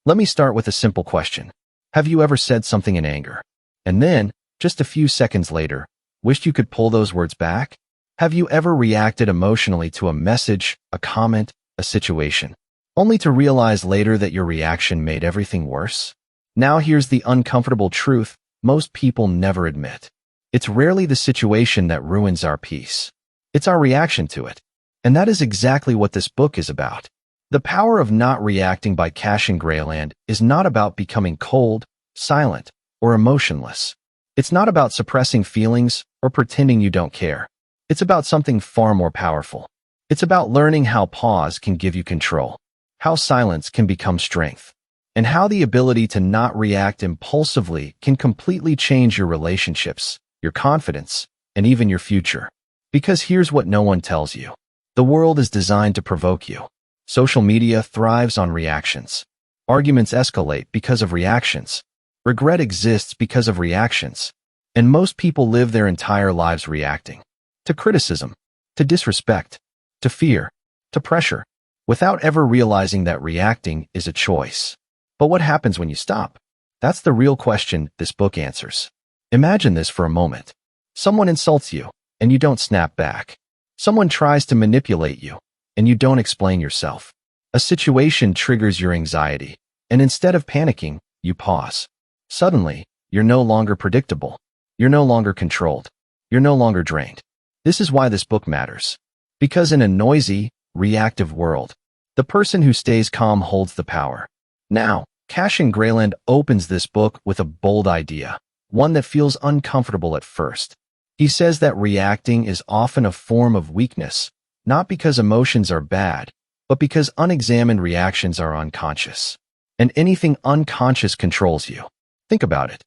Let me start with a simple question. Have you ever said something in anger, and then, just a few seconds later, wished you could pull those words back? Have you ever reacted emotionally to a message, a comment, a situation, only to realize later that your reaction made everything worse? Now here's the uncomfortable truth most people never admit. It's rarely the situation that ruins our peace. It's our reaction to it. And that is exactly what this book is about. The Power of Not Reacting by Cashin Grayland is not about becoming cold, silent, or emotionless. It's not about suppressing feelings or pretending you don't care. It's about something far more powerful. It's about learning how pause can give you control, how silence can become strength, and how the ability to not react impulsively can completely change your relationships, your confidence, and even your future. Because here's what no one tells you. The world is designed to provoke you. Social media thrives on reactions. Arguments escalate because of reactions. Regret exists because of reactions. And most people live their entire lives reacting. To criticism, to disrespect, to fear, to pressure, without ever realizing that reacting is a choice. But what happens when you stop? That's the real question this book answers. Imagine this for a moment. Someone insults you, and you don't snap back. Someone tries to manipulate you, and you don't explain yourself. A situation triggers your anxiety, and instead of panicking, you pause. Suddenly, you're no longer predictable. You're no longer controlled. You're no longer drained. This is why this book matters. Because in a noisy, reactive world, the person who stays calm holds the power. Now, Cashin Grayland opens this book with a bold idea, one that feels uncomfortable at first. He says that reacting is often a form of weakness, not because emotions are bad, but because unexamined reactions are unconscious. And anything unconscious controls you. Think about it.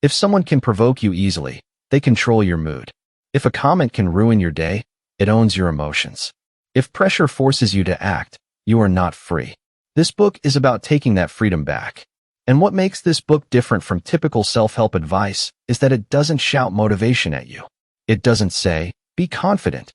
If someone can provoke you easily, they control your mood. If a comment can ruin your day, it owns your emotions. If pressure forces you to act, you are not free. This book is about taking that freedom back. And what makes this book different from typical self-help advice is that it doesn't shout motivation at you. It doesn't say, be confident.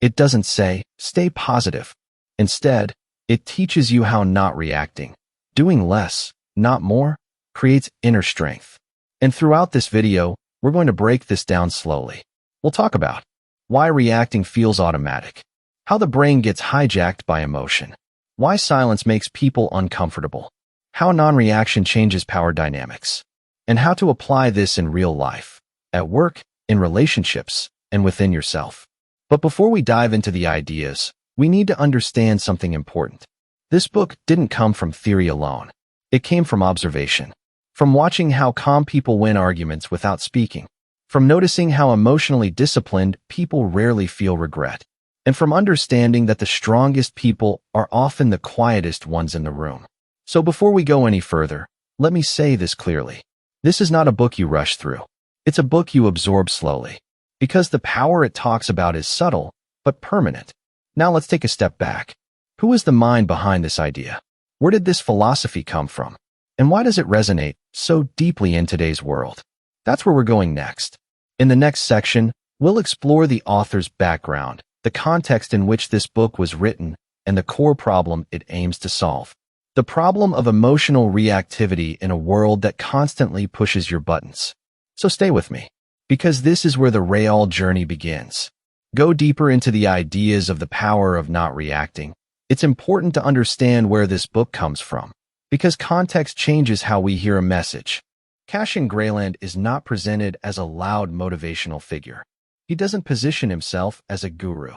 It doesn't say, stay positive. Instead, it teaches you how not reacting, doing less, not more, creates inner strength. And throughout this video, we're going to break this down slowly. We'll talk about why reacting feels automatic, how the brain gets hijacked by emotion, why silence makes people uncomfortable, how non-reaction changes power dynamics, and how to apply this in real life, at work, in relationships, and within yourself. But before we dive into the ideas, we need to understand something important. This book didn't come from theory alone. It came from observation, from watching how calm people win arguments without speaking, from noticing how emotionally disciplined people rarely feel regret, and from understanding that the strongest people are often the quietest ones in the room. So before we go any further, let me say this clearly. This is not a book you rush through. It's a book you absorb slowly, because the power it talks about is subtle, but permanent. Now let's take a step back. Who is the mind behind this idea? Where did this philosophy come from? And why does it resonate so deeply in today's world? That's where we're going next. In the next section, we'll explore the author's background, the context in which this book was written, and the core problem it aims to solve. The problem of emotional reactivity in a world that constantly pushes your buttons. So stay with me, because this is where the real journey begins. Go deeper into the ideas of the power of not reacting. It's important to understand where this book comes from, because context changes how we hear a message. Cashin Grayland is not presented as a loud motivational figure. He doesn't position himself as a guru.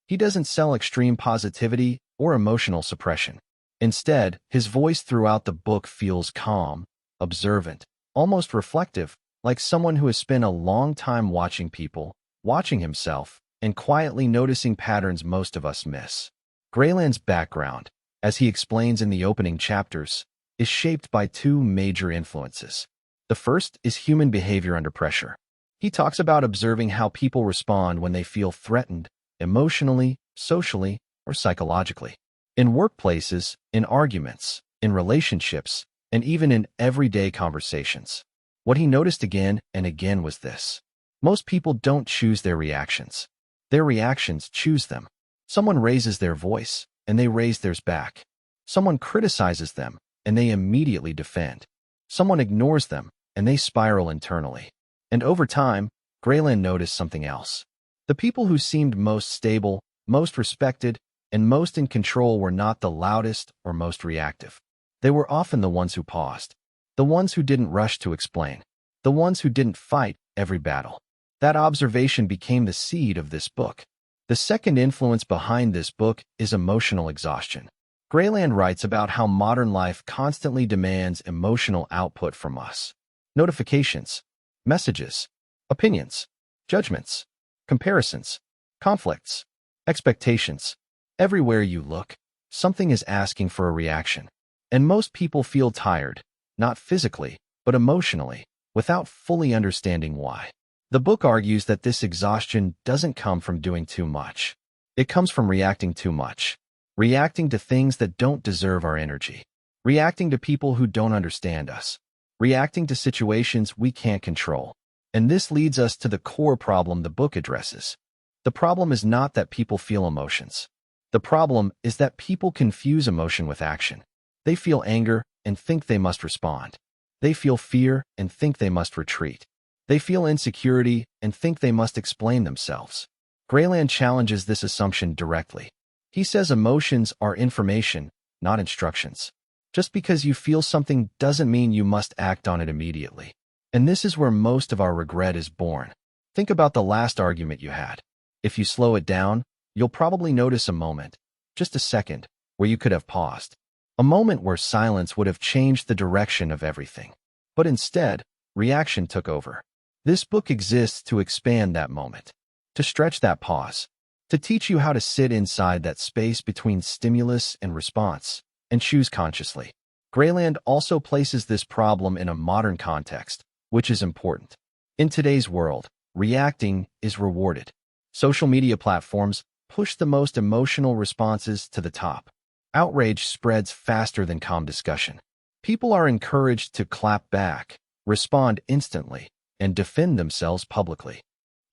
He doesn't sell extreme positivity or emotional suppression. Instead, his voice throughout the book feels calm, observant, almost reflective, like someone who has spent a long time watching people, watching himself, and quietly noticing patterns most of us miss. Grayland's background, as he explains in the opening chapters, is shaped by two major influences. The first is human behavior under pressure. He talks about observing how people respond when they feel threatened, emotionally, socially, or psychologically. In workplaces, in arguments, in relationships, and even in everyday conversations. What he noticed again and again was this. Most people don't choose their reactions. Their reactions choose them. Someone raises their voice, and they raise theirs back. Someone criticizes them, and they immediately defend. Someone ignores them, and they spiral internally. And over time, Grayland noticed something else. The people who seemed most stable, most respected, and most in control were not the loudest or most reactive. They were often the ones who paused, the ones who didn't rush to explain, the ones who didn't fight every battle. That observation became the seed of this book. The second influence behind this book is emotional exhaustion. Grayland writes about how modern life constantly demands emotional output from us. Notifications, messages, opinions, judgments, comparisons, conflicts, expectations. Everywhere you look, something is asking for a reaction. And most people feel tired, not physically, but emotionally, without fully understanding why. The book argues that this exhaustion doesn't come from doing too much. It comes from reacting too much. Reacting to things that don't deserve our energy. Reacting to people who don't understand us. Reacting to situations we can't control. And this leads us to the core problem the book addresses. The problem is not that people feel emotions. The problem is that people confuse emotion with action. They feel anger and think they must respond. They feel fear and think they must retreat. They feel insecurity and think they must explain themselves. Grayland challenges this assumption directly. He says emotions are information, not instructions. Just because you feel something doesn't mean you must act on it immediately. And this is where most of our regret is born. Think about the last argument you had. If you slow it down, you'll probably notice a moment, just a second, where you could have paused. A moment where silence would have changed the direction of everything. But instead, reaction took over. This book exists to expand that moment, to stretch that pause, to teach you how to sit inside that space between stimulus and response, and choose consciously. Grayland also places this problem in a modern context, which is important. In today's world, reacting is rewarded. Social media platforms push the most emotional responses to the top. Outrage spreads faster than calm discussion. People are encouraged to clap back, respond instantly, and defend themselves publicly.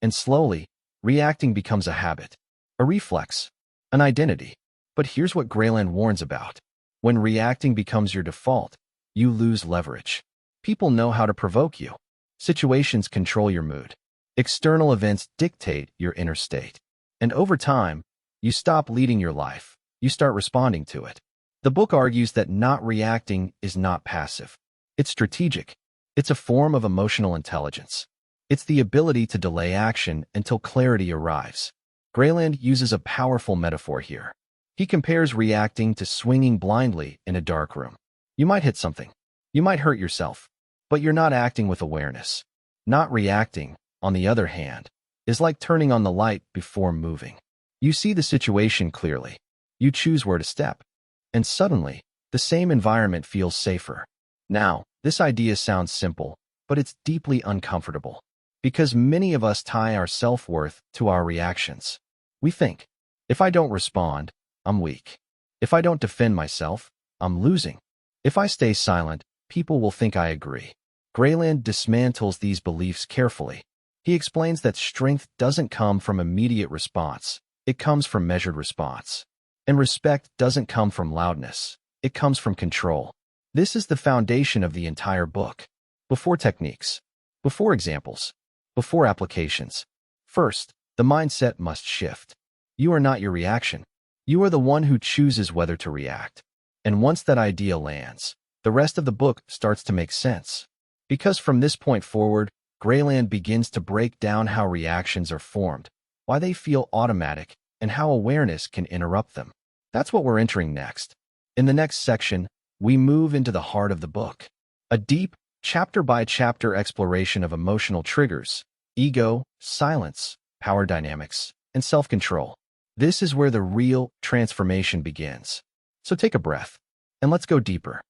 And slowly, reacting becomes a habit, a reflex, an identity. But here's what Grayland warns about. When reacting becomes your default, you lose leverage. People know how to provoke you. Situations control your mood. External events dictate your inner state. And over time, you stop leading your life. You start responding to it. The book argues that not reacting is not passive. It's strategic. It's a form of emotional intelligence. It's the ability to delay action until clarity arrives. Grayland uses a powerful metaphor here. He compares reacting to swinging blindly in a dark room. You might hit something. You might hurt yourself. But you're not acting with awareness. Not reacting, on the other hand, is like turning on the light before moving. You see the situation clearly. You choose where to step. And suddenly, the same environment feels safer. Now, this idea sounds simple, but it's deeply uncomfortable. Because many of us tie our self-worth to our reactions. We think, if I don't respond, I'm weak. If I don't defend myself, I'm losing. If I stay silent, people will think I agree. Grayland dismantles these beliefs carefully. He explains that strength doesn't come from immediate response. It comes from measured response. And respect doesn't come from loudness. It comes from control. This is the foundation of the entire book. Before techniques, before examples, before applications. First, the mindset must shift. You are not your reaction. You are the one who chooses whether to react. And once that idea lands, the rest of the book starts to make sense. Because from this point forward, Grayland begins to break down how reactions are formed, why they feel automatic, and how awareness can interrupt them. That's what we're entering next. In the next section, we move into the heart of the book. A deep, chapter-by-chapter exploration of emotional triggers, ego, silence, power dynamics, and self-control. This is where the real transformation begins. So take a breath, and let's go deeper.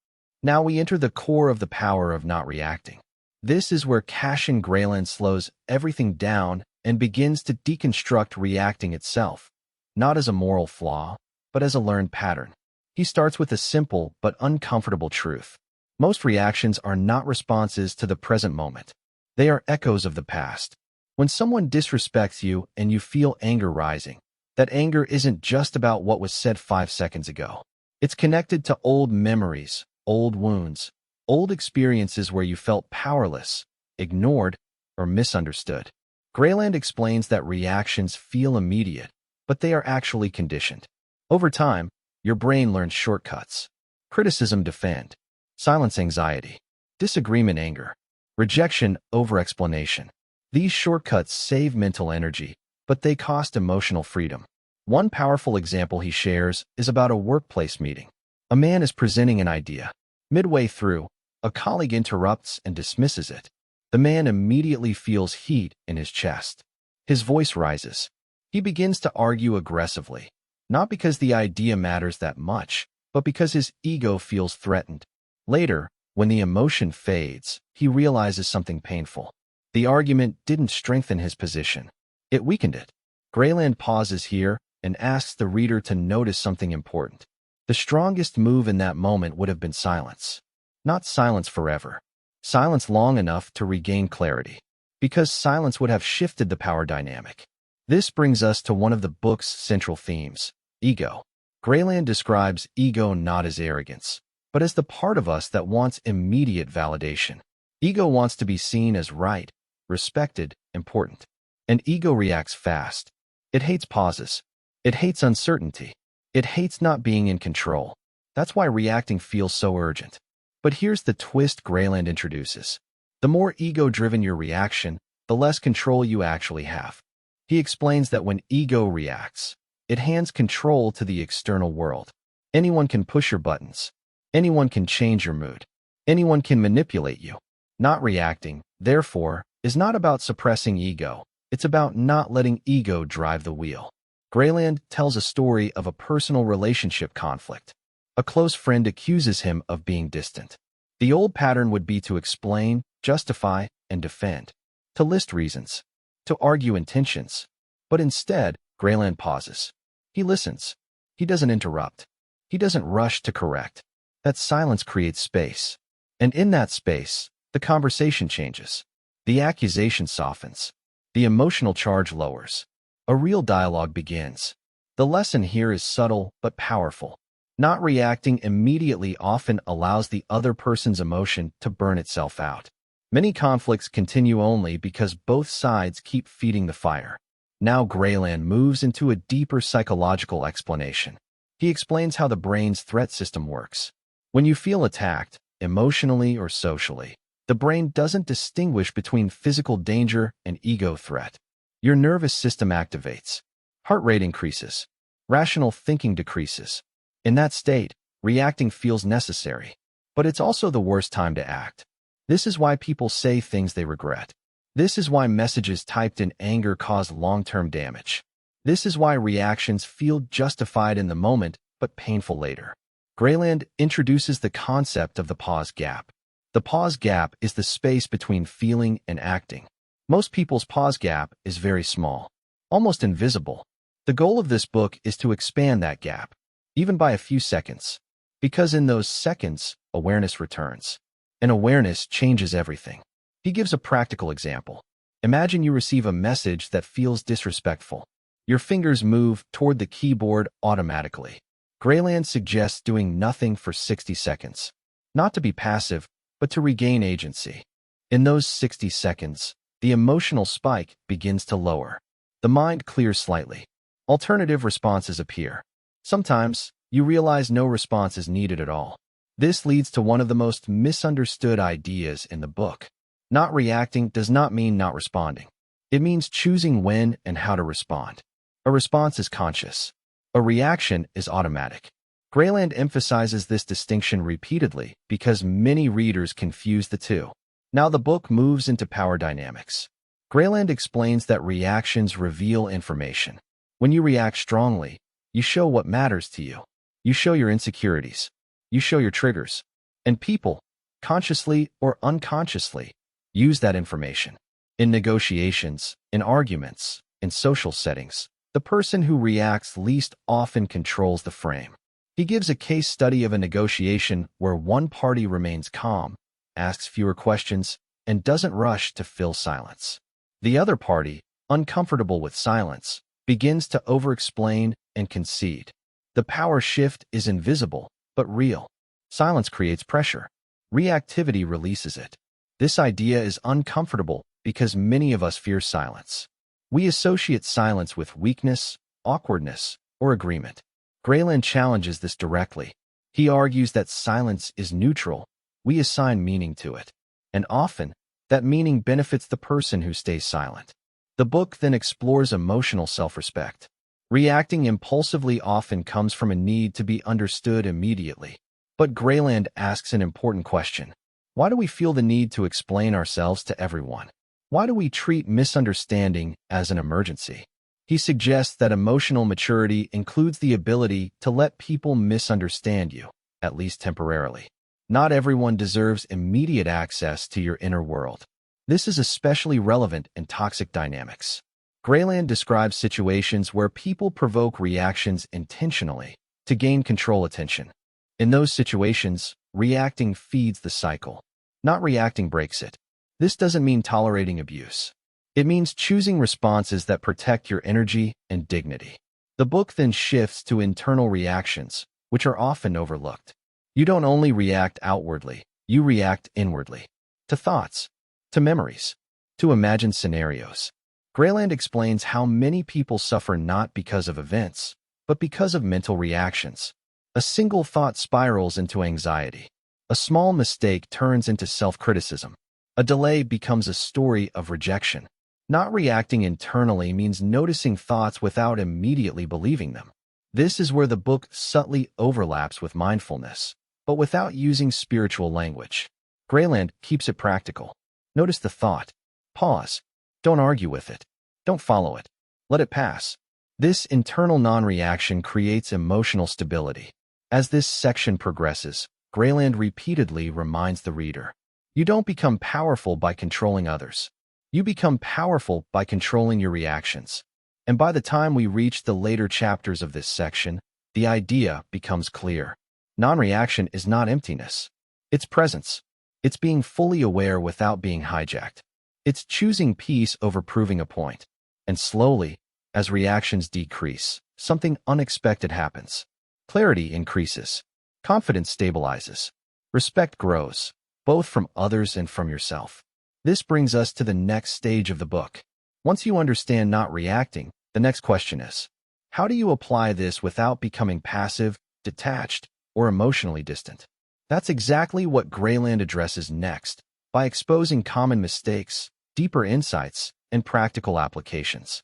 Now we enter the core of the power of not reacting. This is where Cassian Grayland slows everything down and begins to deconstruct reacting itself, not as a moral flaw, but as a learned pattern. He starts with a simple but uncomfortable truth. Most reactions are not responses to the present moment. They are echoes of the past. When someone disrespects you and you feel anger rising, that anger isn't just about what was said 5 seconds ago. It's connected to old memories, old wounds, old experiences where you felt powerless, ignored, or misunderstood. Grayland explains that reactions feel immediate, but they are actually conditioned. Over time, your brain learns shortcuts. Criticism, defend. Silence, anxiety. Disagreement, anger. Rejection, over-explanation. These shortcuts save mental energy, but they cost emotional freedom. One powerful example he shares is about a workplace meeting. A man is presenting an idea. Midway through, a colleague interrupts and dismisses it. The man immediately feels heat in his chest. His voice rises. He begins to argue aggressively, not because the idea matters that much, but because his ego feels threatened. Later, when the emotion fades, he realizes something painful. The argument didn't strengthen his position. It weakened it. Grayland pauses here and asks the reader to notice something important. The strongest move in that moment would have been silence. Not silence forever. Silence long enough to regain clarity. Because silence would have shifted the power dynamic. This brings us to one of the book's central themes, ego. Grayland describes ego not as arrogance, but as the part of us that wants immediate validation. Ego wants to be seen as right, respected, important. And ego reacts fast. It hates pauses. It hates uncertainty. It hates not being in control. That's why reacting feels so urgent. But here's the twist Grayland introduces. The more ego-driven your reaction, the less control you actually have. He explains that when ego reacts, it hands control to the external world. Anyone can push your buttons. Anyone can change your mood. Anyone can manipulate you. Not reacting, therefore, is not about suppressing ego. It's about not letting ego drive the wheel. Grayland tells a story of a personal relationship conflict. A close friend accuses him of being distant. The old pattern would be to explain, justify, and defend. To list reasons. To argue intentions. But instead, Grayland pauses. He listens. He doesn't interrupt. He doesn't rush to correct. That silence creates space. And in that space, the conversation changes. The accusation softens. The emotional charge lowers. A real dialogue begins. The lesson here is subtle but powerful. Not reacting immediately often allows the other person's emotion to burn itself out. Many conflicts continue only because both sides keep feeding the fire. Now Grayland moves into a deeper psychological explanation. He explains how the brain's threat system works. When you feel attacked, emotionally or socially, the brain doesn't distinguish between physical danger and ego threat. Your nervous system activates. Heart rate increases. Rational thinking decreases. In that state, reacting feels necessary. But it's also the worst time to act. This is why people say things they regret. This is why messages typed in anger cause long-term damage. This is why reactions feel justified in the moment but painful later. Grayland introduces the concept of the pause gap. The pause gap is the space between feeling and acting. Most people's pause gap is very small, almost invisible. The goal of this book is to expand that gap, even by a few seconds, because in those seconds, awareness returns. And awareness changes everything. He gives a practical example. Imagine you receive a message that feels disrespectful. Your fingers move toward the keyboard automatically. Grayland suggests doing nothing for 60 seconds. Not to be passive, but to regain agency. In those 60 seconds, the emotional spike begins to lower. The mind clears slightly. Alternative responses appear. Sometimes, you realize no response is needed at all. This leads to one of the most misunderstood ideas in the book. Not reacting does not mean not responding. It means choosing when and how to respond. A response is conscious. A reaction is automatic. Grayland emphasizes this distinction repeatedly because many readers confuse the two. Now the book moves into power dynamics. Grayland explains that reactions reveal information. When you react strongly, you show what matters to you. You show your insecurities. You show your triggers. And people, consciously or unconsciously, use that information. In negotiations, in arguments, in social settings, the person who reacts least often controls the frame. He gives a case study of a negotiation where one party remains calm, asks fewer questions, and doesn't rush to fill silence. The other party, uncomfortable with silence, begins to over-explain and concede. The power shift is invisible, but real. Silence creates pressure. Reactivity releases it. This idea is uncomfortable because many of us fear silence. We associate silence with weakness, awkwardness, or agreement. Grayland challenges this directly. He argues that silence is neutral. We assign meaning to it. And often, that meaning benefits the person who stays silent. The book then explores emotional self-respect. Reacting impulsively often comes from a need to be understood immediately. But Grayland asks an important question. Why do we feel the need to explain ourselves to everyone? Why do we treat misunderstanding as an emergency? He suggests that emotional maturity includes the ability to let people misunderstand you, at least temporarily. Not everyone deserves immediate access to your inner world. This is especially relevant in toxic dynamics. Grayland describes situations where people provoke reactions intentionally to gain control attention. In those situations, reacting feeds the cycle. Not reacting breaks it. This doesn't mean tolerating abuse. It means choosing responses that protect your energy and dignity. The book then shifts to internal reactions, which are often overlooked. You don't only react outwardly, you react inwardly. To thoughts, to memories, to imagined scenarios. Grayland explains how many people suffer not because of events, but because of mental reactions. A single thought spirals into anxiety. A small mistake turns into self-criticism. A delay becomes a story of rejection. Not reacting internally means noticing thoughts without immediately believing them. This is where the book subtly overlaps with mindfulness, but without using spiritual language. Grayland keeps it practical. Notice the thought. Pause. Don't argue with it. Don't follow it. Let it pass. This internal non-reaction creates emotional stability. As this section progresses, Grayland repeatedly reminds the reader, you don't become powerful by controlling others. You become powerful by controlling your reactions. And by the time we reach the later chapters of this section, the idea becomes clear. Non-reaction is not emptiness. It's presence. It's being fully aware without being hijacked. It's choosing peace over proving a point. And slowly, as reactions decrease, something unexpected happens. Clarity increases. Confidence stabilizes. Respect grows, both from others and from yourself. This brings us to the next stage of the book. Once you understand not reacting, the next question is, how do you apply this without becoming passive, detached, or emotionally distant? That's exactly what Grayland addresses next, by exposing common mistakes, deeper insights, and practical applications.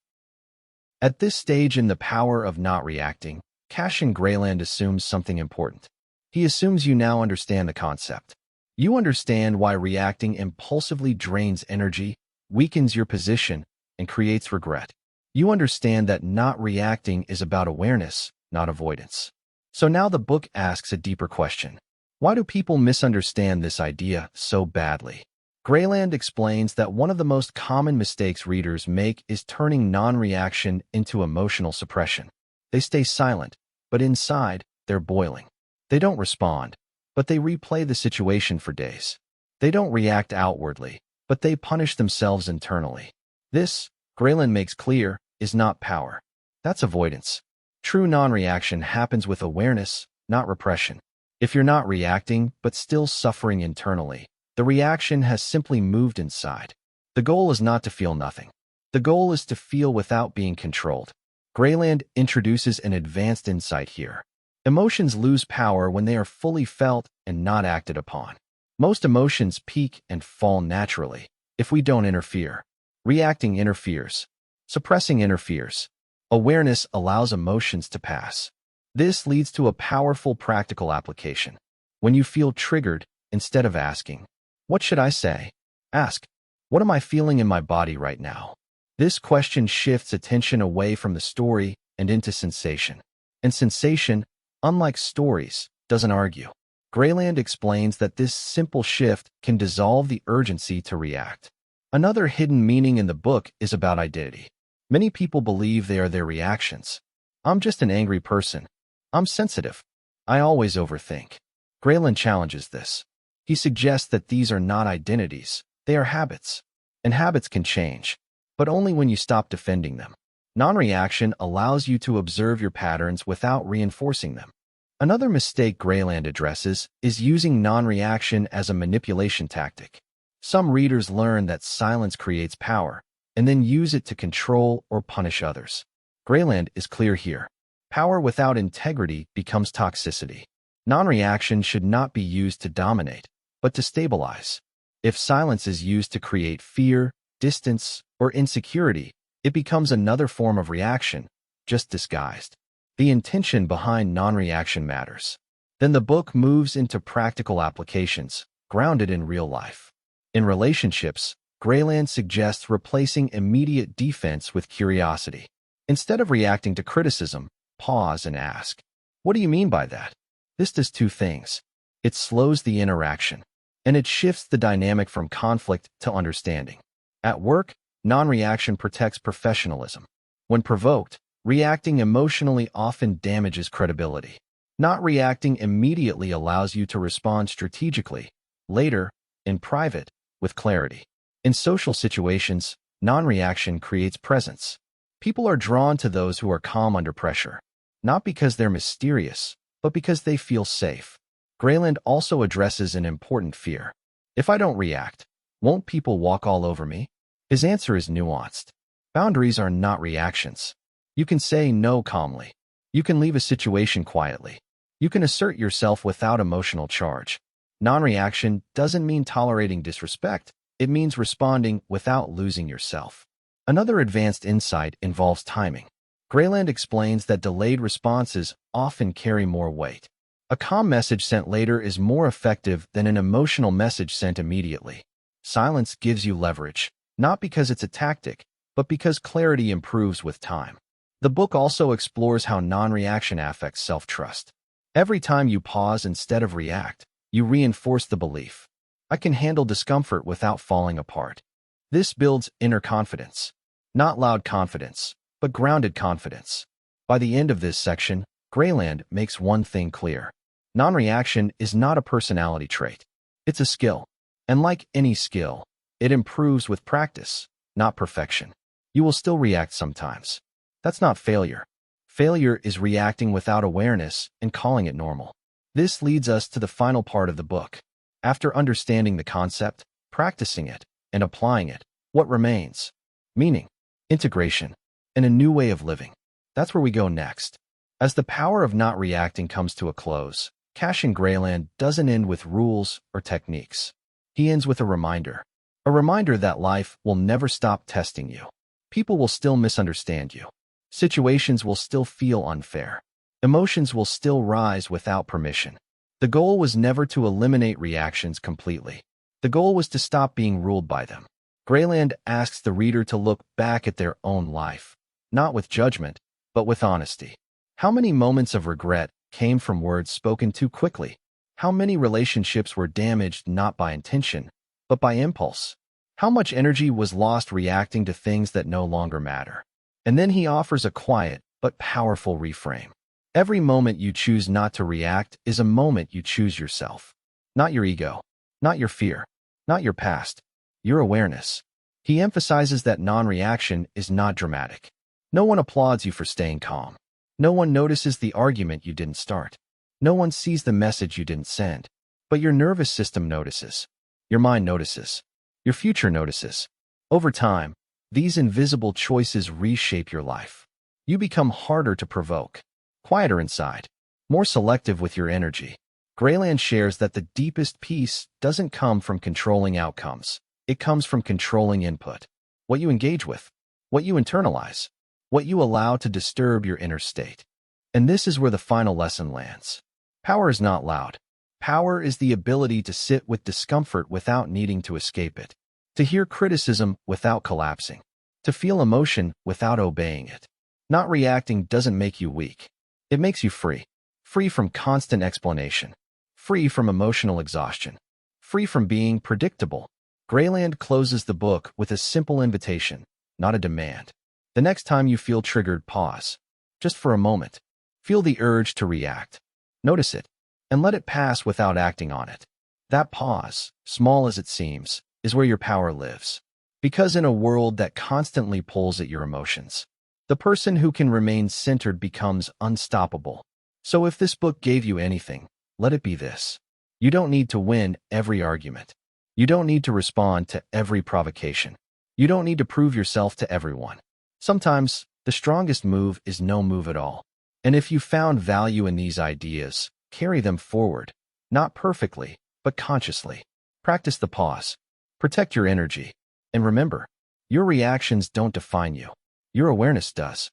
At this stage in The Power of Not Reacting, Cassian Grayland assumes something important. He assumes you now understand the concept. You understand why reacting impulsively drains energy, weakens your position, and creates regret. You understand that not reacting is about awareness, not avoidance. So now the book asks a deeper question. Why do people misunderstand this idea so badly? Grayland explains that one of the most common mistakes readers make is turning non-reaction into emotional suppression. They stay silent, but inside, they're boiling. They don't respond, but they replay the situation for days. They don't react outwardly, but they punish themselves internally. This, Grayland makes clear, is not power. That's avoidance. True non-reaction happens with awareness, not repression. If you're not reacting, but still suffering internally, the reaction has simply moved inside. The goal is not to feel nothing. The goal is to feel without being controlled. Grayland introduces an advanced insight here. Emotions lose power when they are fully felt and not acted upon. Most emotions peak and fall naturally if we don't interfere. Reacting interferes. Suppressing interferes. Awareness allows emotions to pass. This leads to a powerful practical application. When you feel triggered, instead of asking, "What should I say?" ask, "What am I feeling in my body right now?" This question shifts attention away from the story and into sensation. And sensation, unlike stories, doesn't argue. Grayland explains that this simple shift can dissolve the urgency to react. Another hidden meaning in the book is about identity. Many people believe they are their reactions. I'm just an angry person. I'm sensitive. I always overthink. Grayland challenges this. He suggests that these are not identities, they are habits. And habits can change, but only when you stop defending them. Non-reaction allows you to observe your patterns without reinforcing them. Another mistake Grayland addresses is using non-reaction as a manipulation tactic. Some readers learn that silence creates power and then use it to control or punish others. Grayland is clear here. Power without integrity becomes toxicity. Non-reaction should not be used to dominate, but to stabilize. If silence is used to create fear, distance, or insecurity, it becomes another form of reaction, just disguised. The intention behind non-reaction matters. Then the book moves into practical applications, grounded in real life. In relationships, Grayland suggests replacing immediate defense with curiosity. Instead of reacting to criticism, pause and ask, "What do you mean by that?" This does two things. It slows the interaction, and it shifts the dynamic from conflict to understanding. At work, non-reaction protects professionalism. When provoked, reacting emotionally often damages credibility. Not reacting immediately allows you to respond strategically, later, in private, with clarity. In social situations, non-reaction creates presence. People are drawn to those who are calm under pressure, not because they're mysterious, but because they feel safe. Grayland also addresses an important fear. If I don't react, won't people walk all over me? His answer is nuanced. Boundaries are not reactions. You can say no calmly. You can leave a situation quietly. You can assert yourself without emotional charge. Non-reaction doesn't mean tolerating disrespect. It means responding without losing yourself. Another advanced insight involves timing. Grayland explains that delayed responses often carry more weight. A calm message sent later is more effective than an emotional message sent immediately. Silence gives you leverage, not because it's a tactic, but because clarity improves with time. The book also explores how non-reaction affects self-trust. Every time you pause instead of react, you reinforce the belief, "I can handle discomfort without falling apart." This builds inner confidence. Not loud confidence, but grounded confidence. By the end of this section, Grayland makes one thing clear. Non-reaction is not a personality trait. It's a skill. And like any skill, it improves with practice, not perfection. You will still react sometimes. That's not failure. Failure is reacting without awareness and calling it normal. This leads us to the final part of the book. After understanding the concept, practicing it, and applying it, what remains? Meaning, integration, and a new way of living. That's where we go next. As the power of not reacting comes to a close, Cashin Grayland doesn't end with rules or techniques. He ends with a reminder that life will never stop testing you. People will still misunderstand you. Situations will still feel unfair. Emotions will still rise without permission. The goal was never to eliminate reactions completely. The goal was to stop being ruled by them. Grayland asks the reader to look back at their own life, not with judgment, but with honesty. How many moments of regret came from words spoken too quickly? How many relationships were damaged not by intention, but by impulse? How much energy was lost reacting to things that no longer matter? And then he offers a quiet but powerful reframe. Every moment you choose not to react is a moment you choose yourself. Not your ego, not your fear, not your past, your awareness. He emphasizes that non-reaction is not dramatic. No one applauds you for staying calm. No one notices the argument you didn't start. No one sees the message you didn't send. But your nervous system notices. Your mind notices. Your future notices. Over time, these invisible choices reshape your life. You become harder to provoke, quieter inside, more selective with your energy. Grayland shares that the deepest peace doesn't come from controlling outcomes. It comes from controlling input. What you engage with, what you internalize, what you allow to disturb your inner state. And this is where the final lesson lands. Power is not loud. Power is the ability to sit with discomfort without needing to escape it, to hear criticism without collapsing, to feel emotion without obeying it. Not reacting doesn't make you weak. It makes you free. Free from constant explanation. Free from emotional exhaustion. Free from being predictable. Grayland closes the book with a simple invitation, not a demand. The next time you feel triggered, pause. Just for a moment. Feel the urge to react. Notice it, and let it pass without acting on it. That pause, small as it seems, is where your power lives. Because in a world that constantly pulls at your emotions, the person who can remain centered becomes unstoppable. So if this book gave you anything, let it be this. You don't need to win every argument. You don't need to respond to every provocation. You don't need to prove yourself to everyone. Sometimes, the strongest move is no move at all. And if you found value in these ideas, carry them forward. Not perfectly, but consciously. Practice the pause. Protect your energy. And remember, your reactions don't define you. Your awareness does.